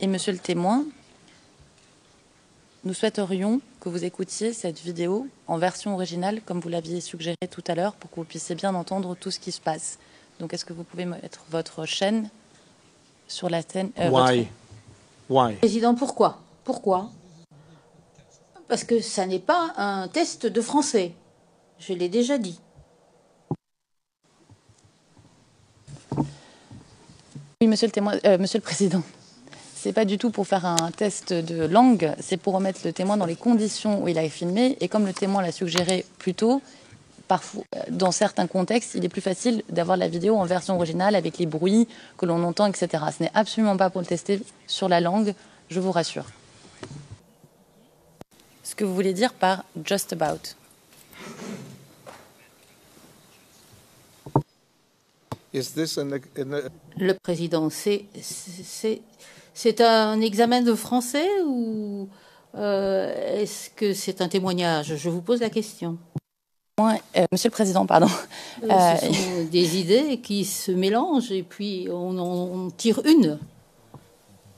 Et monsieur le témoin, nous souhaiterions que vous écoutiez cette vidéo en version originale, comme vous l'aviez suggéré tout à l'heure, pour que vous puissiez bien entendre tout ce qui se passe. Donc, est-ce que vous pouvez mettre votre chaîne sur la scène Why? Président, pourquoi? Pourquoi? Parce que ça n'est pas un test de français. Je l'ai déjà dit. Oui, monsieur le témoin, monsieur le président. C'est pas du tout pour faire un test de langue, c'est pour remettre le témoin dans les conditions où il a filmé. Et comme le témoin l'a suggéré plus tôt, parfois, dans certains contextes, il est plus facile d'avoir la vidéo en version originale avec les bruits que l'on entend, etc. Ce n'est absolument pas pour le tester sur la langue, je vous rassure. Ce que vous voulez dire par just about. Le président, c'est un examen de français ou est-ce que c'est un témoignage? Je vous pose la question. Monsieur le Président, pardon. Ce sont des idées qui se mélangent et puis on tire une.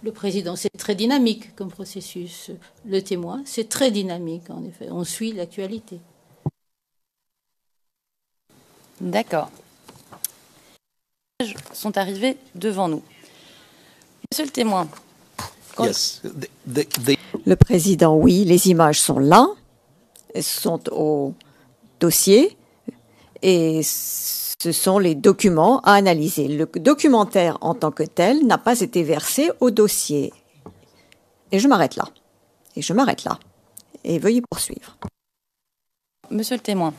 Le président, c'est très dynamique comme processus. Le témoin, c'est très dynamique, en effet. On suit l'actualité. D'accord. Les images sont arrivées devant nous. Monsieur le témoin. Yes. Le président, oui, les images sont là, elles sont au dossier et ce sont les documents à analyser. Le documentaire en tant que tel n'a pas été versé au dossier. Et je m'arrête là. Et veuillez poursuivre. Monsieur le témoin.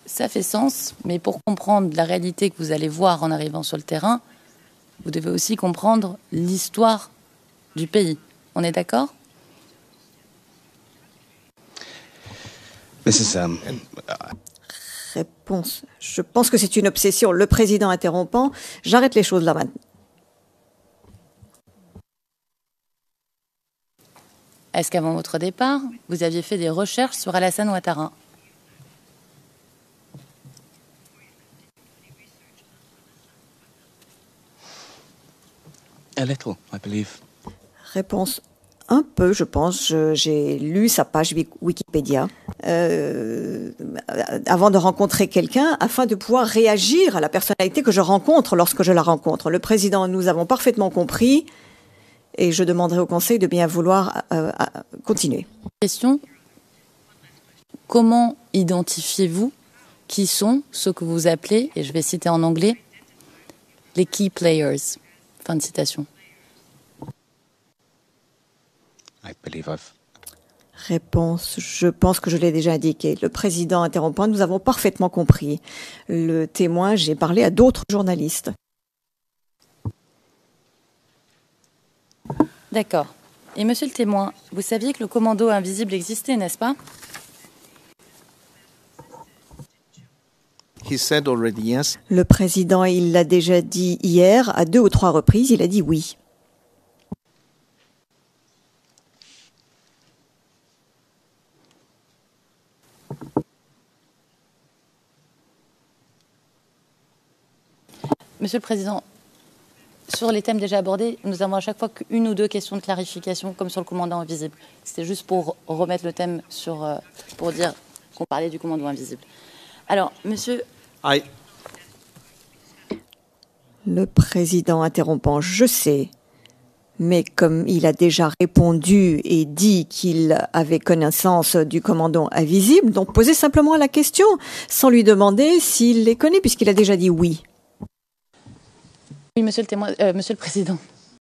Ça fait sens, mais pour comprendre la réalité que vous allez voir en arrivant sur le terrain, vous devez aussi comprendre l'histoire du pays. On est d'accord? Réponse. Je pense que c'est une obsession. Le président interrompant, j'arrête les choses là maintenant. Est-ce qu'avant votre départ, vous aviez fait des recherches sur Alassane Ouattara? A little, I believe. Réponse. Un peu, je pense. J'ai lu sa page Wikipédia avant de rencontrer quelqu'un, afin de pouvoir réagir à la personnalité que je rencontre lorsque je la rencontre. Le président, nous avons parfaitement compris et je demanderai au Conseil de bien vouloir continuer. Question. Comment identifiez-vous qui sont ceux que vous appelez, et je vais citer en anglais, les key players? Fin de citation. I believe I've... Réponse, je pense que je l'ai déjà indiqué. Le président interrompant, nous avons parfaitement compris. Le témoin, j'ai parlé à d'autres journalistes. D'accord. Et monsieur le témoin, vous saviez que le commando invisible existait, n'est-ce pas? He said already yes. Le président, il l'a déjà dit hier, à 2 ou 3 reprises, il a dit oui. Monsieur le Président, sur les thèmes déjà abordés, nous avons à chaque fois qu'une ou deux questions de clarification, comme sur le commandant invisible. C'était juste pour remettre le thème sur, pour dire qu'on parlait du commandant invisible. Alors, monsieur... Le président interrompant, je sais, mais comme il a déjà répondu et dit qu'il avait connaissance du commandant invisible, donc posez simplement la question, sans lui demander s'il les connaît, puisqu'il a déjà dit oui. Oui, monsieur le témoin, monsieur le Président.